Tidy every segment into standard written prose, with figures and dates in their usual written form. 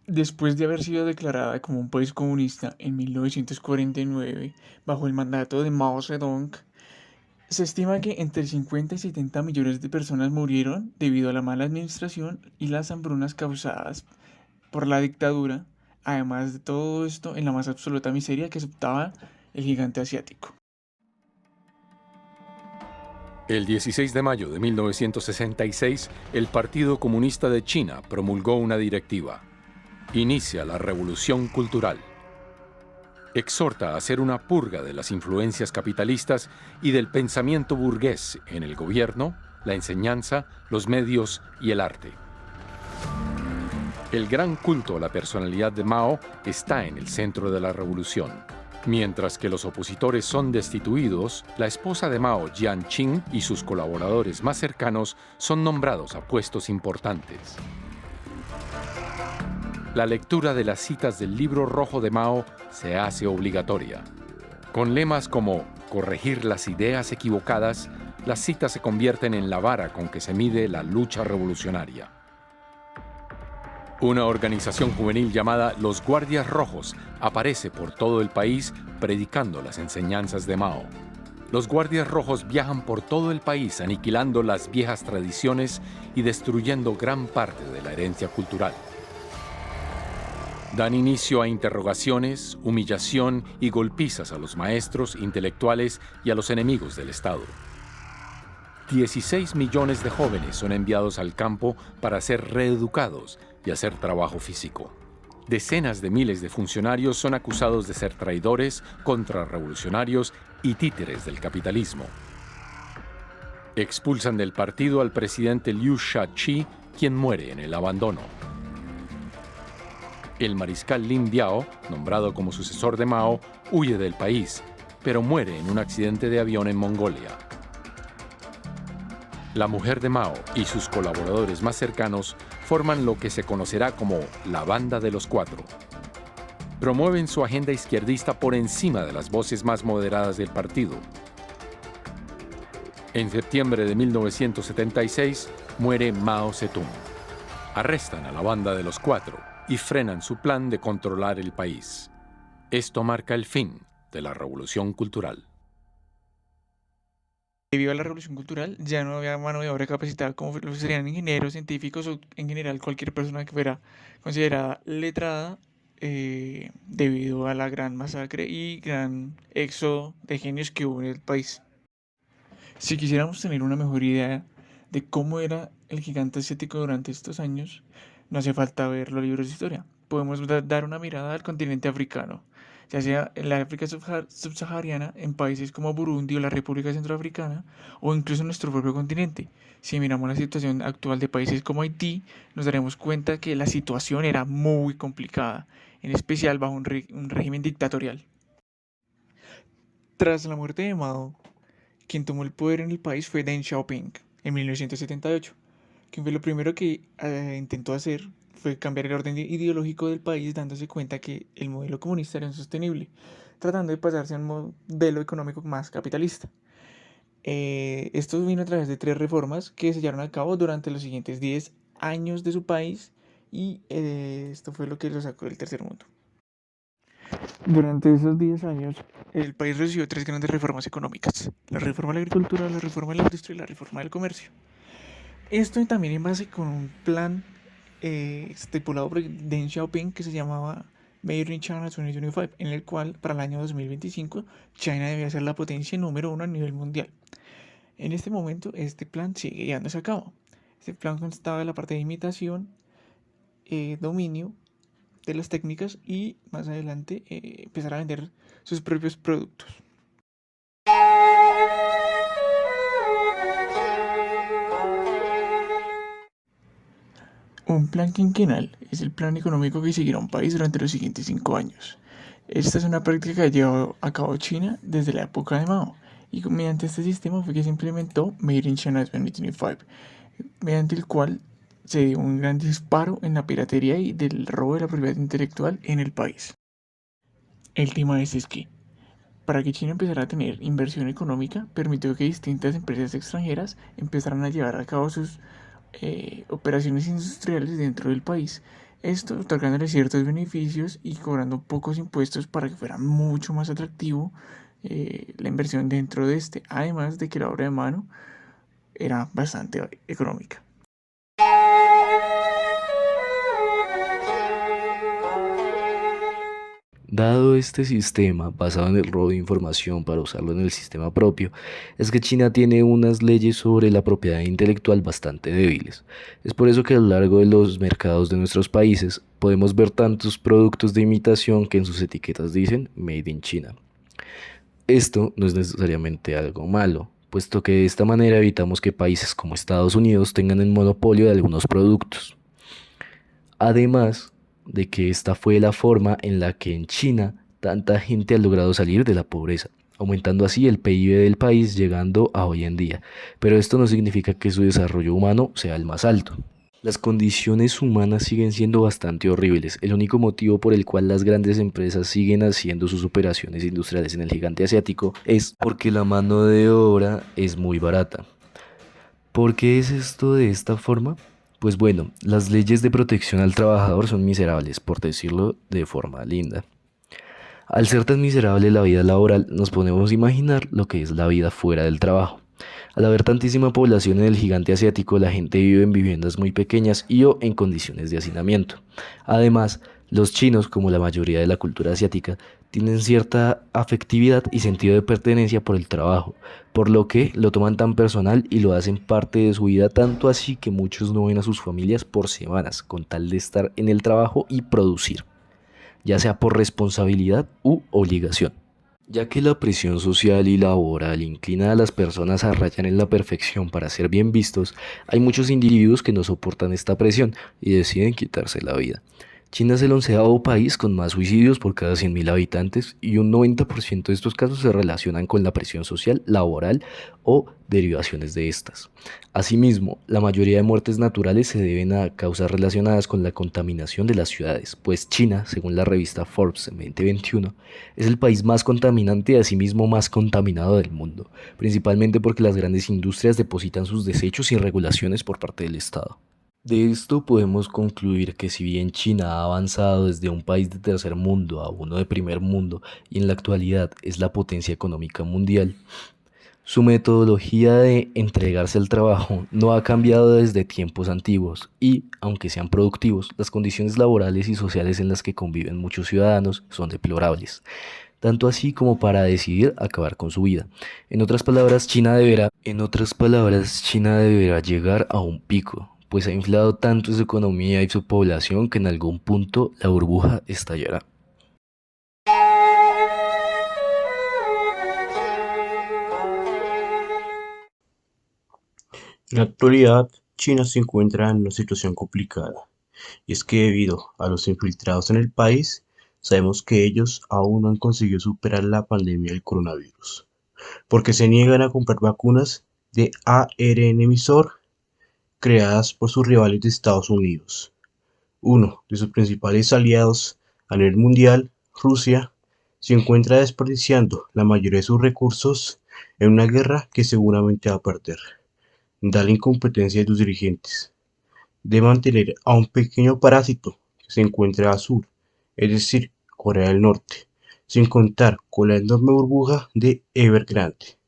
Después de haber sido declarada como un país comunista en 1949 bajo el mandato de Mao Zedong, se estima que entre 50 y 70 millones de personas murieron debido a la mala administración y las hambrunas causadas por la dictadura, además de todo esto en la más absoluta miseria que aceptaba el gigante asiático. El 16 de mayo de 1966, el Partido Comunista de China promulgó una directiva. Inicia la Revolución Cultural. Exhorta a hacer una purga de las influencias capitalistas y del pensamiento burgués en el gobierno, la enseñanza, los medios y el arte. El gran culto a la personalidad de Mao está en el centro de la revolución. Mientras que los opositores son destituidos, la esposa de Mao, Jiang Qing, y sus colaboradores más cercanos son nombrados a puestos importantes. La lectura de las citas del Libro Rojo de Mao se hace obligatoria. Con lemas como corregir las ideas equivocadas, las citas se convierten en la vara con que se mide la lucha revolucionaria. Una organización juvenil llamada Los Guardias Rojos aparece por todo el país predicando las enseñanzas de Mao. Los Guardias Rojos viajan por todo el país aniquilando las viejas tradiciones y destruyendo gran parte de la herencia cultural. Dan inicio a interrogaciones, humillación y golpizas a los maestros, intelectuales y a los enemigos del Estado. 16 millones de jóvenes son enviados al campo para ser reeducados y hacer trabajo físico. Decenas de miles de funcionarios son acusados de ser traidores, contrarrevolucionarios y títeres del capitalismo. Expulsan del partido al presidente Liu Shaoqi, quien muere en el abandono. El mariscal Lin Biao, nombrado como sucesor de Mao, huye del país, pero muere en un accidente de avión en Mongolia. La mujer de Mao y sus colaboradores más cercanos forman lo que se conocerá como la Banda de los Cuatro. Promueven su agenda izquierdista por encima de las voces más moderadas del partido. En septiembre de 1976 muere Mao Zedong. Arrestan a la Banda de los Cuatro y frenan su plan de controlar el país. Esto marca el fin de la Revolución Cultural. Debido a la revolución cultural, ya no había mano de obra capacitada como lo serían ingenieros, científicos o en general cualquier persona que fuera considerada letrada debido a la gran masacre y gran éxodo de genios que hubo en el país. Si quisiéramos tener una mejor idea de cómo era el gigante asiático durante estos años, no hace falta ver los libros de historia. Podemos dar una mirada al continente africano, ya sea en la África subsahariana, en países como Burundi o la República Centroafricana, o incluso en nuestro propio continente. Si miramos la situación actual de países como Haití, nos daremos cuenta que la situación era muy complicada, en especial bajo un régimen dictatorial. Tras la muerte de Mao, quien tomó el poder en el país fue Deng Xiaoping en 1978, quien fue lo primero que intentó hacer fue cambiar el orden ideológico del país dándose cuenta que el modelo comunista era insostenible, tratando de pasarse a un modelo económico más capitalista. Esto vino a través de tres reformas que se llevaron a cabo durante los siguientes 10 años de su país y esto fue lo que lo sacó del tercer mundo. Durante esos 10 años, el país recibió tres grandes reformas económicas: la reforma de la agricultura, la reforma de la industria y la reforma del comercio. Esto también en base con un plan estipulado por Deng Xiaoping que se llamaba Made in China 2025, en el cual para el año 2025 China debía ser la potencia número uno a nivel mundial. En este momento este plan sigue llevándose a cabo. Este plan constaba de la parte de imitación, dominio de las técnicas y más adelante empezar a vender sus propios productos. Un plan quinquenal es el plan económico que seguirá un país durante los siguientes 5 años. Esta es una práctica que ha llevado a cabo China desde la época de Mao, y mediante este sistema fue que se implementó Made in China 2025, mediante el cual se dio un gran disparo en la piratería y del robo de la propiedad intelectual en el país. El tema es que, para que China empezara a tener inversión económica, permitió que distintas empresas extranjeras empezaran a llevar a cabo sus operaciones industriales dentro del país, Esto otorgándole ciertos beneficios y cobrando pocos impuestos para que fuera mucho más atractivo la inversión dentro de este, además de que la obra de mano era bastante económica. Dado este sistema, basado en el robo de información para usarlo en el sistema propio, es que China tiene unas leyes sobre la propiedad intelectual bastante débiles. Es por eso que a lo largo de los mercados de nuestros países podemos ver tantos productos de imitación que en sus etiquetas dicen Made in China. Esto no es necesariamente algo malo, puesto que de esta manera evitamos que países como Estados Unidos tengan el monopolio de algunos productos. Además de que esta fue la forma en la que en China tanta gente ha logrado salir de la pobreza, aumentando así el PIB del país llegando a hoy en día. Pero esto no significa que su desarrollo humano sea el más alto. Las condiciones humanas siguen siendo bastante horribles. El único motivo por el cual las grandes empresas siguen haciendo sus operaciones industriales en el gigante asiático es porque la mano de obra es muy barata. ¿Por qué es esto de esta forma? Pues bueno, las leyes de protección al trabajador son miserables, por decirlo de forma linda. Al ser tan miserable la vida laboral, nos podemos imaginar lo que es la vida fuera del trabajo. Al haber tantísima población en el gigante asiático, la gente vive en viviendas muy pequeñas y o en condiciones de hacinamiento. Además, los chinos, como la mayoría de la cultura asiática, tienen cierta afectividad y sentido de pertenencia por el trabajo, por lo que lo toman tan personal y lo hacen parte de su vida, tanto así que muchos no ven a sus familias por semanas, con tal de estar en el trabajo y producir, ya sea por responsabilidad u obligación. Ya que la presión social y laboral inclina a las personas a rayar en la perfección para ser bien vistos, hay muchos individuos que no soportan esta presión y deciden quitarse la vida. China es el 11º país con más suicidios por cada 100.000 habitantes y un 90% de estos casos se relacionan con la presión social, laboral o derivaciones de estas. Asimismo, la mayoría de muertes naturales se deben a causas relacionadas con la contaminación de las ciudades, pues China, según la revista Forbes en 2021, es el país más contaminante y asimismo más contaminado del mundo, principalmente porque las grandes industrias depositan sus desechos sin regulaciones por parte del Estado. De esto podemos concluir que si bien China ha avanzado desde un país de tercer mundo a uno de primer mundo y en la actualidad es la potencia económica mundial, su metodología de entregarse al trabajo no ha cambiado desde tiempos antiguos y, aunque sean productivos, las condiciones laborales y sociales en las que conviven muchos ciudadanos son deplorables, tanto así como para decidir acabar con su vida. China deberá llegar a un pico, pues ha inflado tanto su economía y su población que en algún punto la burbuja estallará. En la actualidad, China se encuentra en una situación complicada, y es que debido a los infiltrados en el país, sabemos que ellos aún no han conseguido superar la pandemia del coronavirus, porque se niegan a comprar vacunas de ARN emisor creadas por sus rivales de Estados Unidos. Uno de sus principales aliados a nivel mundial, Rusia, se encuentra desperdiciando la mayoría de sus recursos en una guerra que seguramente va a perder. Da la incompetencia de sus dirigentes de mantener a un pequeño parásito que se encuentra al sur, es decir, Corea del Norte, sin contar con la enorme burbuja de Evergrande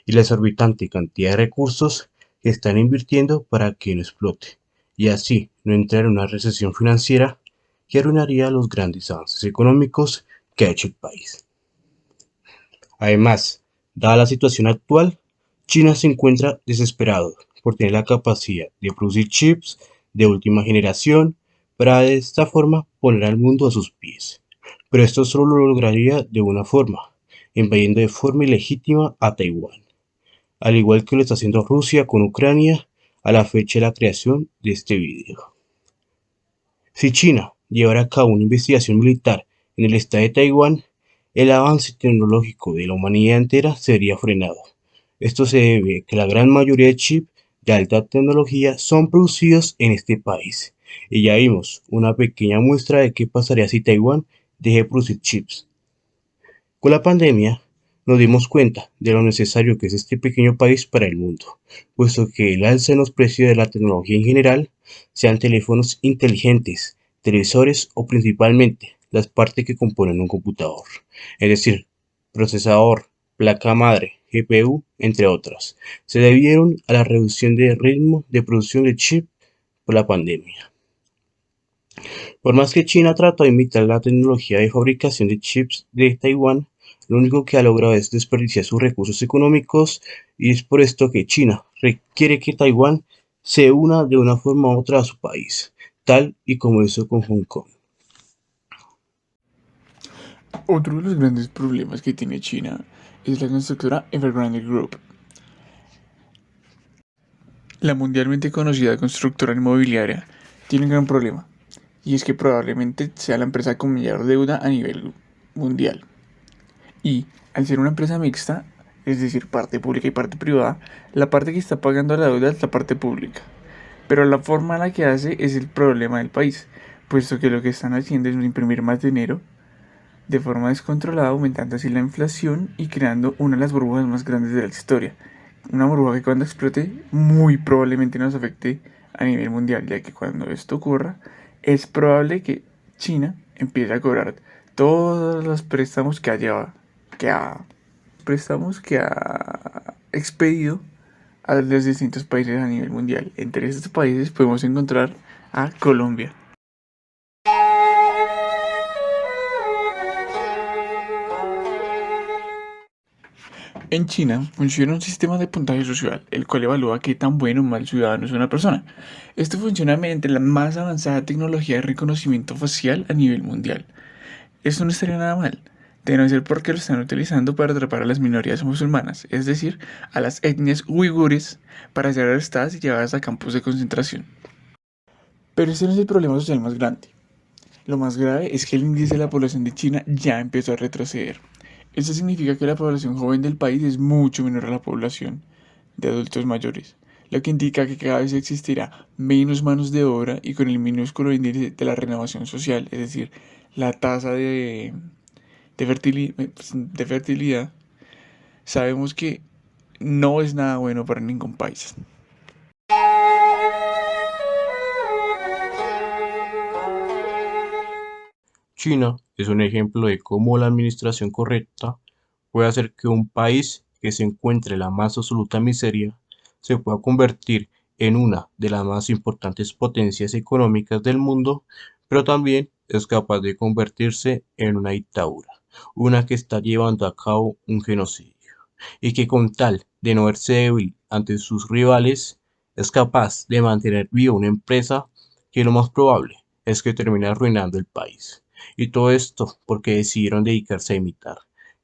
y la exorbitante cantidad de recursos que están invirtiendo para que no explote, y así no entrar en una recesión financiera que arruinaría los grandes avances económicos que ha hecho el país. Además, dada la situación actual, China se encuentra desesperado por tener la capacidad de producir chips de última generación para de esta forma poner al mundo a sus pies. Pero esto solo lo lograría de una forma, invadiendo de forma ilegítima a Taiwán, al igual que lo está haciendo Rusia con Ucrania a la fecha de la creación de este video. Si China llevara a cabo una investigación militar en el estado de Taiwán, el avance tecnológico de la humanidad entera sería frenado. Esto se debe a que la gran mayoría de chips de alta tecnología son producidos en este país. Y ya vimos una pequeña muestra de qué pasaría si Taiwán deje de producir chips. Con la pandemia nos dimos cuenta de lo necesario que es este pequeño país para el mundo, puesto que el alza en los precios de la tecnología en general, sean teléfonos inteligentes, televisores o principalmente las partes que componen un computador, es decir, procesador, placa madre, GPU, entre otras, se debieron a la reducción de ritmo de producción de chip por la pandemia. Por más que China trató de imitar la tecnología de fabricación de chips de Taiwán, lo único que ha logrado es desperdiciar sus recursos económicos y es por esto que China requiere que Taiwán se una de una forma u otra a su país, tal y como hizo con Hong Kong. Otro de los grandes problemas que tiene China es la constructora Evergrande Group, la mundialmente conocida constructora inmobiliaria. Tiene un gran problema, y es que probablemente sea la empresa con mayor deuda a nivel mundial. Y al ser una empresa mixta, es decir, parte pública y parte privada, la parte que está pagando la deuda es la parte pública. Pero la forma en la que hace es el problema del país, puesto que lo que están haciendo es imprimir más dinero de forma descontrolada, aumentando así la inflación y creando una de las burbujas más grandes de la historia. Una burbuja que cuando explote muy probablemente nos afecte a nivel mundial, ya que cuando esto ocurra es probable que China empiece a cobrar todos los préstamos que ha expedido a los distintos países a nivel mundial. Entre estos países podemos encontrar a Colombia. En China funciona un sistema de puntaje social, el cual evalúa qué tan bueno o mal ciudadano es una persona. Esto funciona mediante la más avanzada tecnología de reconocimiento facial a nivel mundial. Esto no estaría nada mal, de no ser porque lo están utilizando para atrapar a las minorías musulmanas, es decir, a las etnias uigures, para ser arrestadas y llevadas a campos de concentración. Pero este no es el problema social más grande. Lo más grave es que el índice de la población de China ya empezó a retroceder. Esto significa que la población joven del país es mucho menor a la población de adultos mayores, lo que indica que cada vez existirá menos manos de obra y con el minúsculo índice de la renovación social, es decir, la tasa de fertilidad, sabemos que no es nada bueno para ningún país. China es un ejemplo de cómo la administración correcta puede hacer que un país que se encuentre en la más absoluta miseria se pueda convertir en una de las más importantes potencias económicas del mundo, pero también es capaz de convertirse en una dictadura, una que está llevando a cabo un genocidio, y que con tal de no verse débil ante sus rivales, es capaz de mantener viva una empresa que lo más probable es que termine arruinando el país. Y todo esto porque decidieron dedicarse a imitar,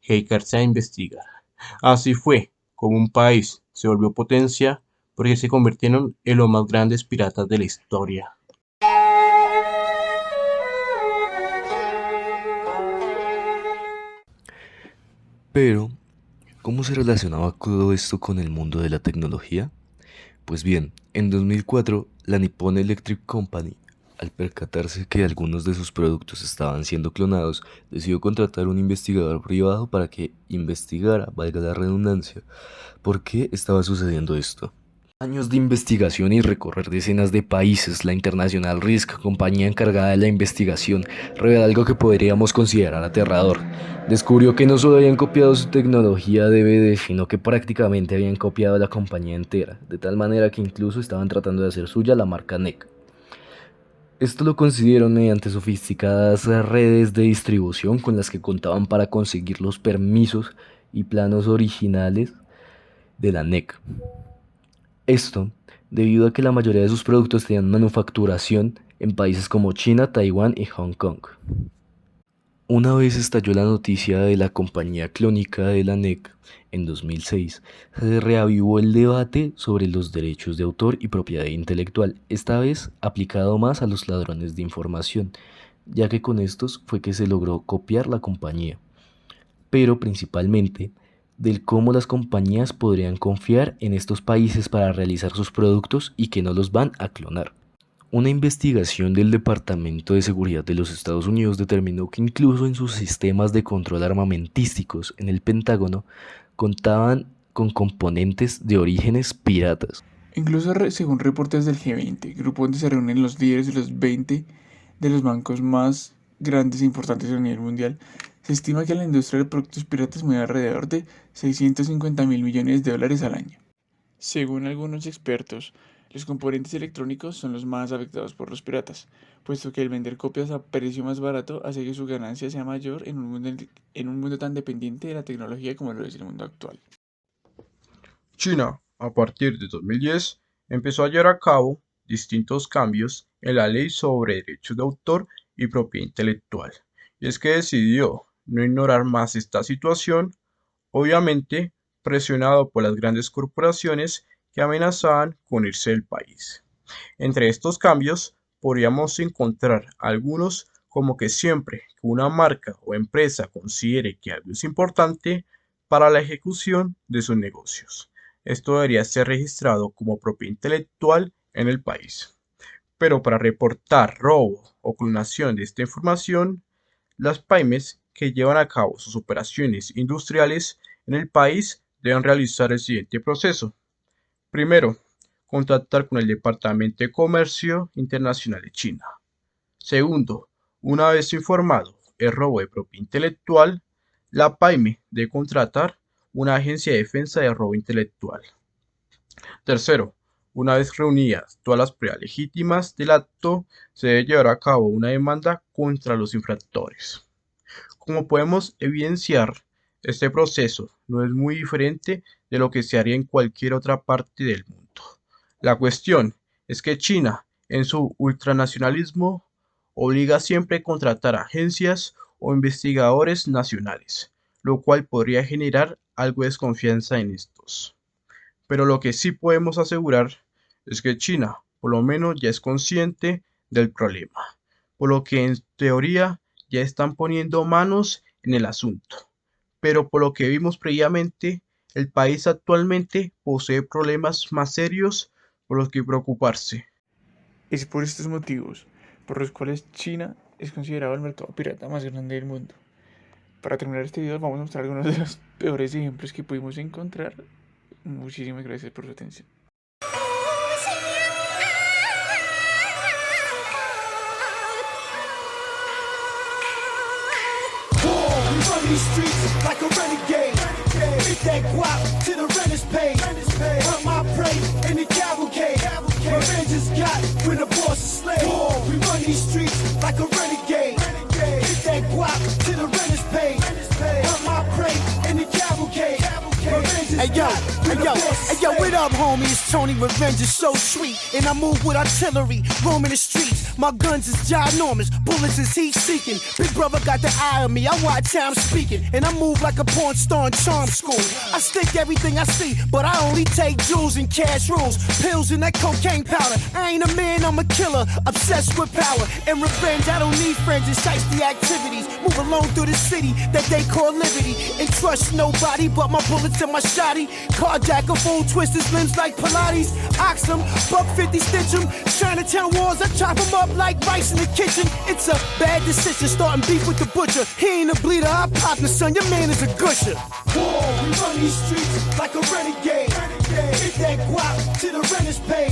dedicarse a investigar. Así fue como un país se volvió potencia porque se convirtieron en los más grandes piratas de la historia. Pero, ¿cómo se relacionaba todo esto con el mundo de la tecnología? Pues bien, en 2004, la Nippon Electric Company, al percatarse que algunos de sus productos estaban siendo clonados, decidió contratar un investigador privado para que investigara, valga la redundancia, por qué estaba sucediendo esto. Años de investigación y recorrer decenas de países, la International Risk, compañía encargada de la investigación, revela algo que podríamos considerar aterrador. Descubrió que no solo habían copiado su tecnología DVD, sino que prácticamente habían copiado la compañía entera, de tal manera que incluso estaban tratando de hacer suya la marca NEC. Esto lo consiguieron mediante sofisticadas redes de distribución con las que contaban para conseguir los permisos y planos originales de la NEC. Esto debido a que la mayoría de sus productos tenían manufacturación en países como China, Taiwán y Hong Kong. Una vez estalló la noticia de la compañía clónica de la NEC en 2006, se reavivó el debate sobre los derechos de autor y propiedad intelectual, esta vez aplicado más a los ladrones de información, ya que con estos fue que se logró copiar la compañía, pero principalmente del cómo las compañías podrían confiar en estos países para realizar sus productos y que no los van a clonar. Una investigación del Departamento de Seguridad de los Estados Unidos determinó que incluso en sus sistemas de control armamentísticos en el Pentágono contaban con componentes de orígenes piratas. Incluso según reportes del G20, grupo donde se reúnen los líderes de los 20 de los bancos más grandes e importantes a nivel mundial, se estima que la industria de productos piratas mueve alrededor de 650.000 millones de dólares al año. Según algunos expertos, los componentes electrónicos son los más afectados por los piratas, puesto que el vender copias a precio más barato hace que su ganancia sea mayor en un mundo tan dependiente de la tecnología como lo es el mundo actual. China, a partir de 2010, empezó a llevar a cabo distintos cambios en la ley sobre derechos de autor y propiedad intelectual, y es que decidió no ignorar más esta situación, obviamente presionado por las grandes corporaciones que amenazaban con irse del país. Entre estos cambios podríamos encontrar algunos como que siempre que una marca o empresa considere que algo es importante para la ejecución de sus negocios, esto debería ser registrado como propiedad intelectual en el país. Pero para reportar robo o clonación de esta información, las pymes que llevan a cabo sus operaciones industriales en el país deben realizar el siguiente proceso. Primero, contactar con el Departamento de Comercio Internacional de China. Segundo, una vez informado el robo de propiedad intelectual, la pyme debe contratar una agencia de defensa de robo intelectual. Tercero, una vez reunidas todas las pruebas legítimas del acto, se debe llevar a cabo una demanda contra los infractores. Como podemos evidenciar, este proceso no es muy diferente de lo que se haría en cualquier otra parte del mundo. La cuestión es que China, en su ultranacionalismo, obliga siempre a contratar agencias o investigadores nacionales, lo cual podría generar algo de desconfianza en estos. Pero lo que sí podemos asegurar es que China, por lo menos, ya es consciente del problema, por lo que en teoría ya están poniendo manos en el asunto. Pero por lo que vimos previamente, el país actualmente posee problemas más serios por los que preocuparse. Es por estos motivos por los cuales China es considerado el mercado pirata más grande del mundo. Para terminar este video vamos a mostrar algunos de los peores ejemplos que pudimos encontrar. Muchísimas gracias por su atención. Run these streets like a renegade. Get that guap to the renters pay. Hunt my prey in the cavalcade. Revenge is got when the boss is slave. We run these streets like a renegade. Get that guap to the renters pay. Hunt my prey in the cavalcade. Hey yo, what up, homie? It's Tony. Revenge is so sweet, and I move with artillery, roaming the streets. My guns is ginormous, bullets is heat seeking. Big brother got the eye on me, I watch how I'm speaking, and I move like a porn star in charm school. I stick everything I see, but I only take jewels and cash rules, pills and that cocaine powder. I ain't a man, I'm a killer, obsessed with power and revenge. I don't need friends and shiesty activities. Move alone through the city that they call liberty, and trust nobody but my bullets and my shotty. Carjack a fool, twist his limbs like Pilates. Ox him, buck 50 stitch him. Chinatown walls, I chop him up like rice in the kitchen. It's a bad decision, starting beef with the butcher. He ain't a bleeder, I pop the son, your man is a gusher. We run these streets like a renegade. Get that guap to the renters pay.